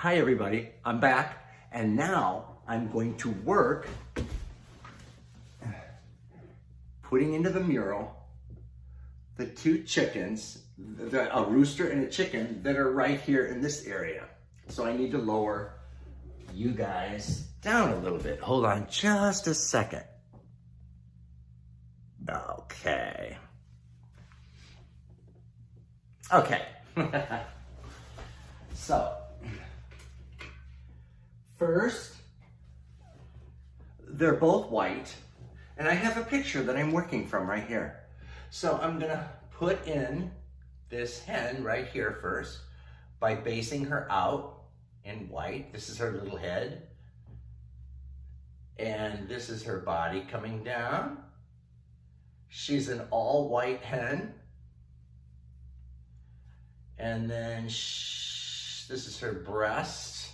Hi everybody, I'm back, and now I'm going to work putting into the mural the two chickens, a rooster and a chicken that are right here in this area. So I need to lower you guys down a little bit. Hold on just a second. Okay. So, first, they're both white, and I have a picture that I'm working from right here. So I'm gonna put in this hen right here first by basing her out in white. This is her little head, and this is her body coming down. She's an all white hen. And then this is her breast.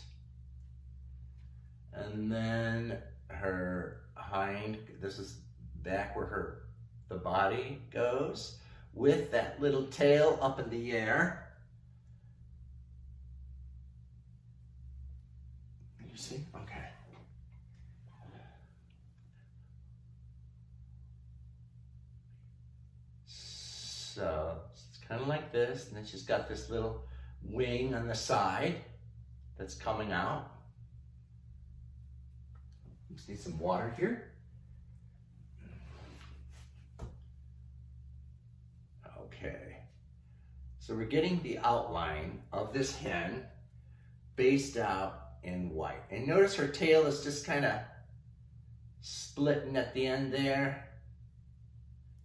And then her hind, this is back where the body goes, with that little tail up in the air. You see? Okay. So it's kind of like this, and then she's got this little wing on the side that's coming out. Just need some water here. Okay. So we're getting the outline of this hen based out in white. And notice her tail is just kind of splitting at the end there.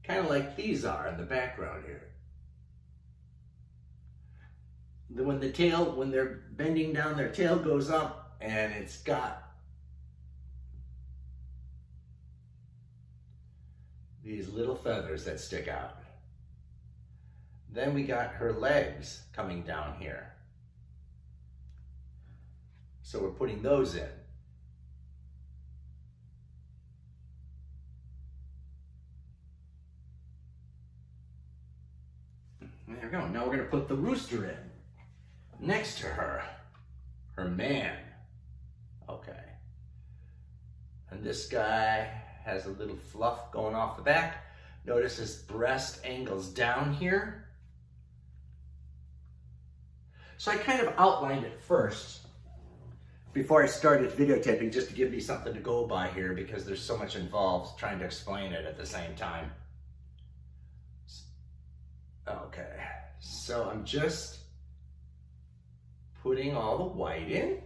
Kind of like these are in the background here. When they're bending down, their tail goes up and it's got these little feathers that stick out. Then we got her legs coming down here. So we're putting those in. There we go. Now we're going to put the rooster in next to her man. Okay. And this guy has a little fluff going off the back. Notice his breast angles down here. So I kind of outlined it first before I started videotaping, just to give me something to go by here, because there's so much involved trying to explain it at the same time. Okay, so I'm just putting all the white in.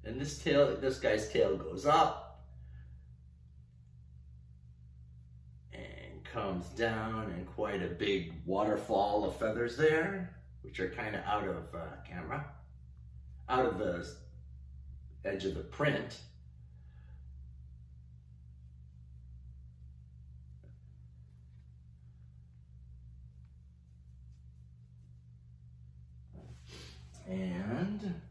And this guy's tail goes up and comes down, and quite a big waterfall of feathers there, which are kind of out of camera, out of the edge of the print. And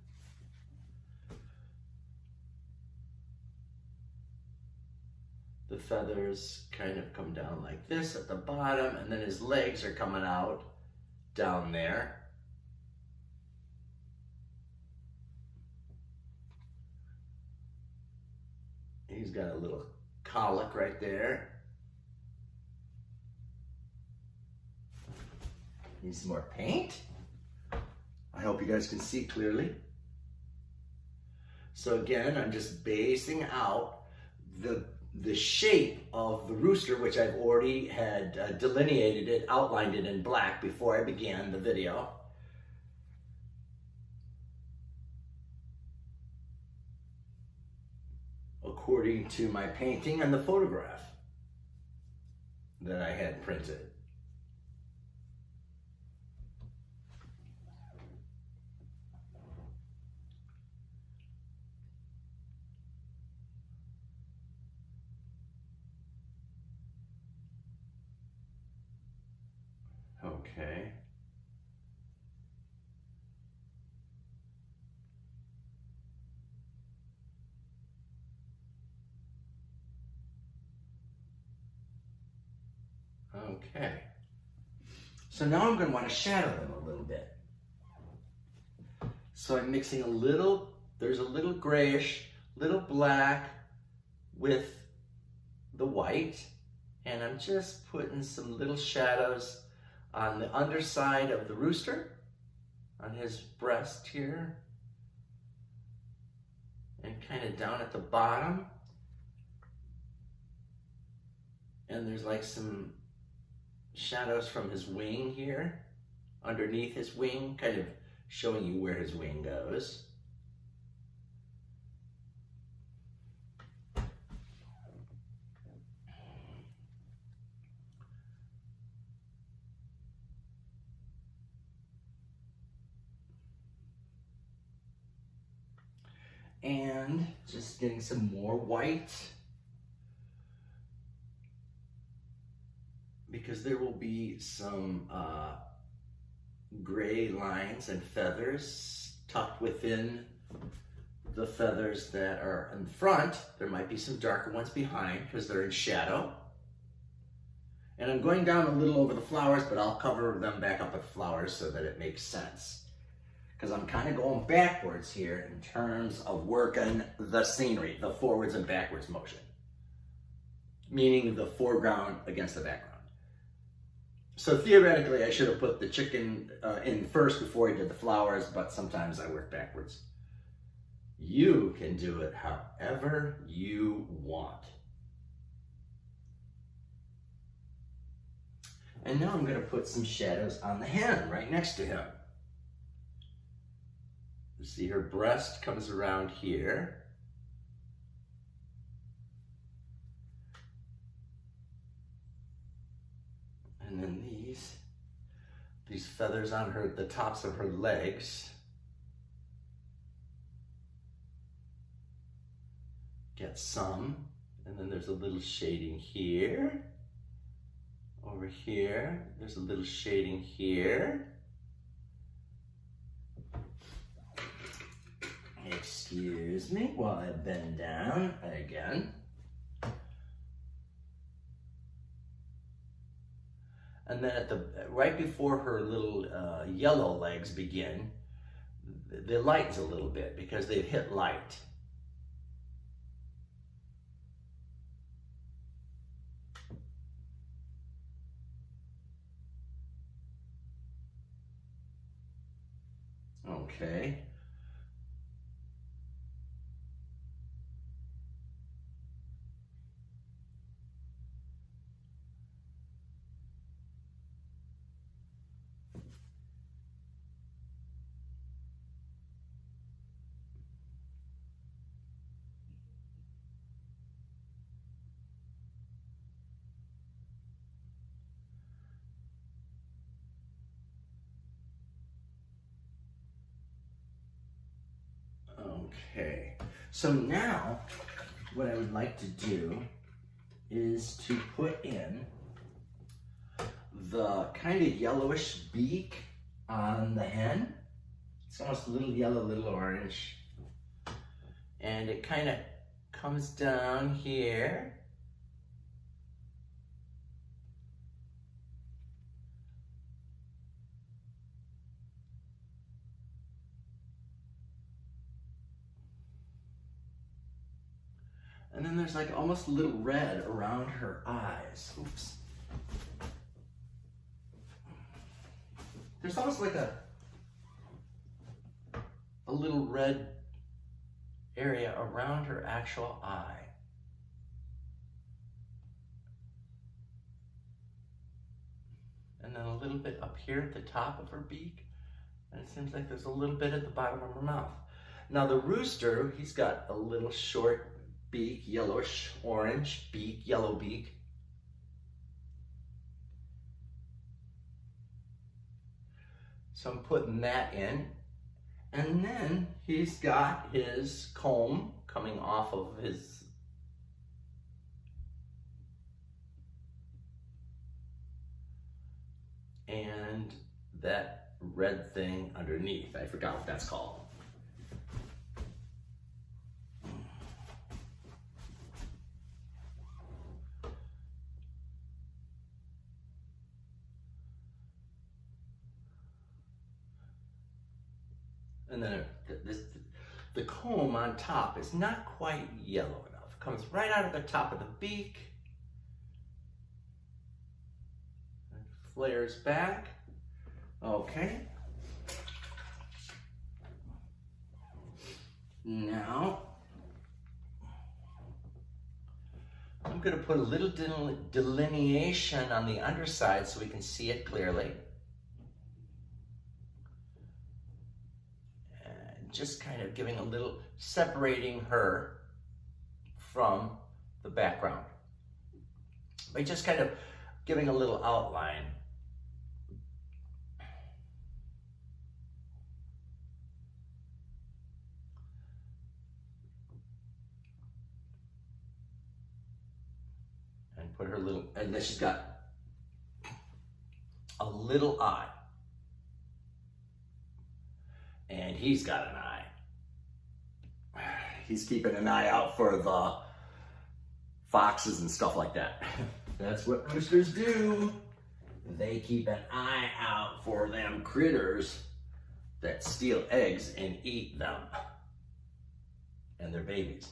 the feathers kind of come down like this at the bottom, and then his legs are coming out down there. He's got a little colic right there. Need some more paint. I hope you guys can see clearly. So again, I'm just basing out the shape of the rooster, which I've already had delineated it, outlined it in black before I began the video. According to my painting and the photograph that I had printed. Okay. Okay. So now I'm going to want to shadow them a little bit. So I'm mixing a little, there's a little grayish, little black with the white, and I'm just putting some little shadows on the underside of the rooster, on his breast here, and kind of down at the bottom. And there's like some shadows from his wing here, underneath his wing, kind of showing you where his wing goes. And just getting some more white, because there will be some gray lines and feathers tucked within the feathers that are in front. There might be some darker ones behind because they're in shadow. And I'm going down a little over the flowers, but I'll cover them back up with flowers so that it makes sense. Because I'm kind of going backwards here in terms of working the scenery, the forwards and backwards motion. Meaning the foreground against the background. So theoretically, I should have put the chicken in first before I did the flowers, but sometimes I work backwards. You can do it however you want. And now I'm going to put some shadows on the hen right next to him. You see her breast comes around here. And then these feathers on her, the tops of her legs. Get some. And then there's a little shading here. Over here, there's a little shading here. Excuse me while I bend down again. And then at right before her little yellow legs begin, the lightens a little bit because they've hit light. Okay. Okay, so now what I would like to do is to put in the kind of yellowish beak on the hen. It's almost a little yellow, little orange. And it kind of comes down here. And then there's like almost a little red around her eyes. Oops. There's almost like a little red area around her actual eye. And then a little bit up here at the top of her beak. And it seems like there's a little bit at the bottom of her mouth. Now the rooster, he's got a little short beak, yellowish orange beak, yellow beak. So I'm putting that in. And then he's got his comb coming off of his and that red thing underneath. I forgot what that's called. And then the comb on top is not quite yellow enough. It comes right out of the top of the beak. And flares back. Okay. Now, I'm going to put a little delineation on the underside so we can see it clearly. And just kind of giving a little, separating her from the background. By just kind of giving a little outline. Put her little, and then she's got a little eye. And he's got an eye. He's keeping an eye out for the foxes and stuff like that. That's what roosters do. They keep an eye out for them critters that steal eggs and eat them. And their babies.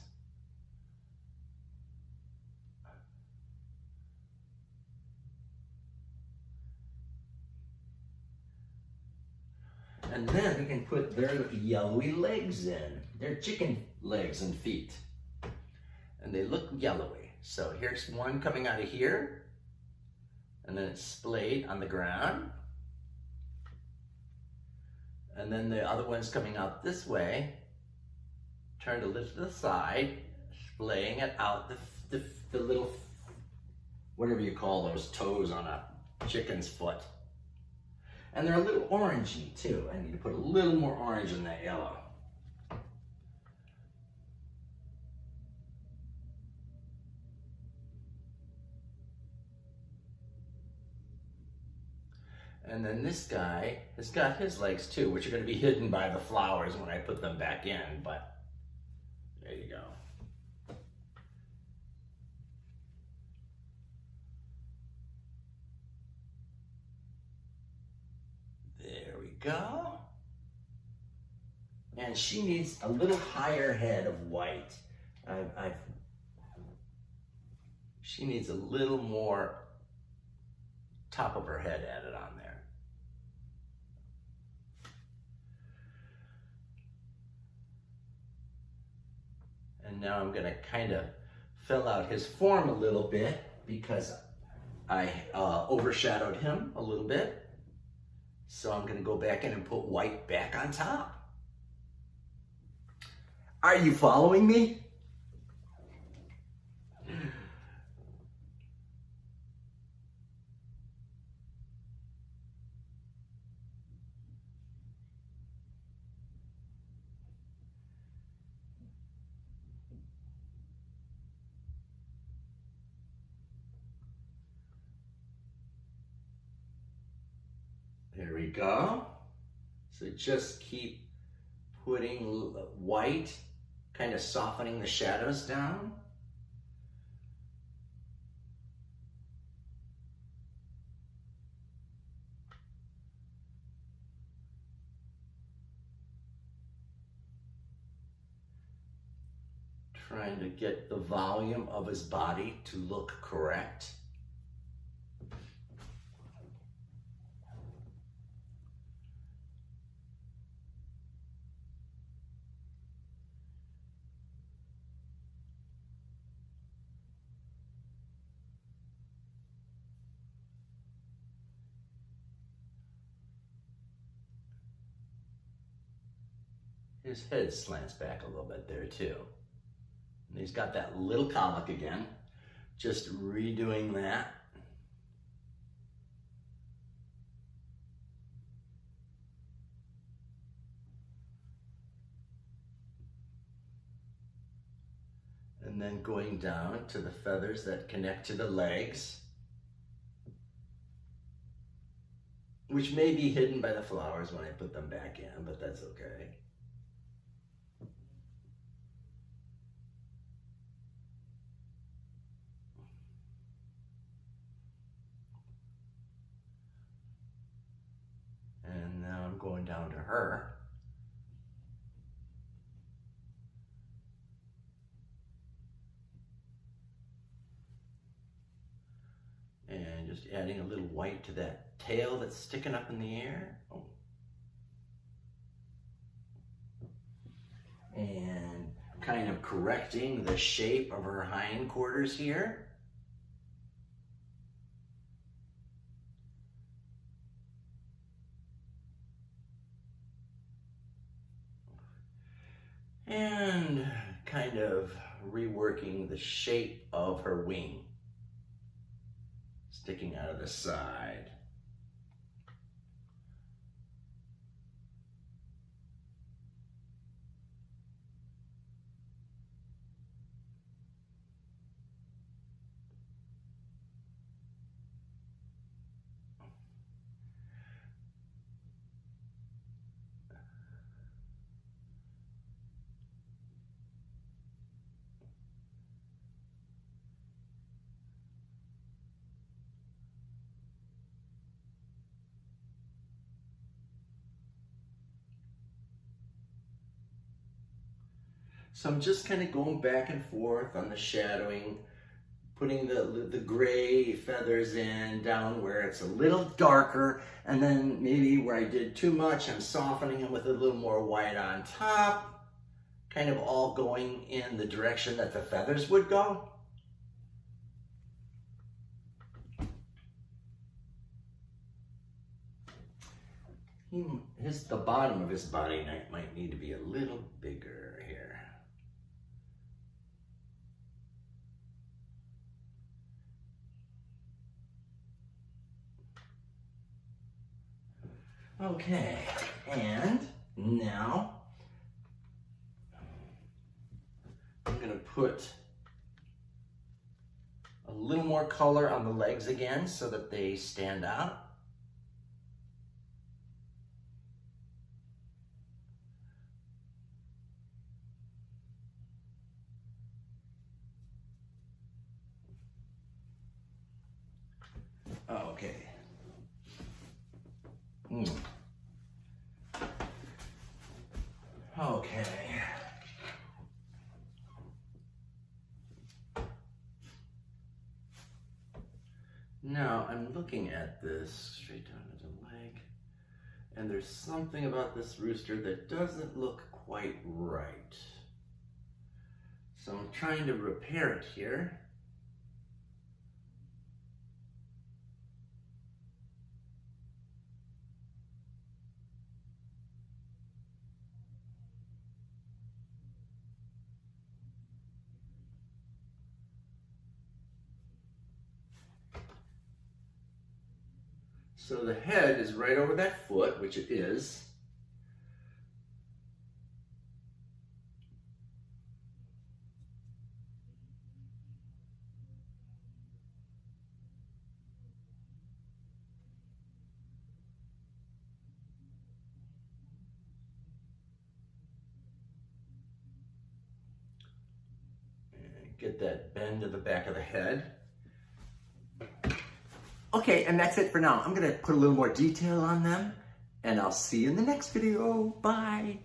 And then we can put their yellowy legs in, their chicken legs and feet. And they look yellowy. So here's one coming out of here, and then it's splayed on the ground. And then the other one's coming out this way, turned a little to the side, splaying it out the little, whatever you call those toes on a chicken's foot. And they're a little orangey too. I need to put a little more orange in that yellow. And then this guy has got his legs too, which are going to be hidden by the flowers when I put them back in, but there you go. There we go. And she needs a little higher head of white. She needs a little more top of her head added on there. And now I'm going to kind of fill out his form a little bit because I overshadowed him a little bit. So I'm going to go back in and put white back on top. Are you following me? There we go. So just keep putting white, kind of softening the shadows down. Trying to get the volume of his body to look correct. His head slants back a little bit there too. And he's got that little colic again. Just redoing that. And then going down to the feathers that connect to the legs, which may be hidden by the flowers when I put them back in, but that's okay. And now I'm going down to her. just adding a little white to that tail that's sticking up in the air. Oh. And kind of correcting the shape of her hindquarters here. And kind of reworking the shape of her wing, sticking out of the side. So I'm just kind of going back and forth on the shadowing, putting the gray feathers in down where it's a little darker, and then maybe where I did too much, I'm softening them with a little more white on top, kind of all going in the direction that the feathers would go. The bottom of his body might need to be a little bigger here. Okay, and now I'm going to put a little more color on the legs again so that they stand out. Okay. Okay. Now I'm looking at this straight down to the leg, and there's something about this rooster that doesn't look quite right. So I'm trying to repair it here. So the head is right over that foot, which it is. And get that bend to the back of the head. Okay, and that's it for now. I'm gonna put a little more detail on them, and I'll see you in the next video. Bye.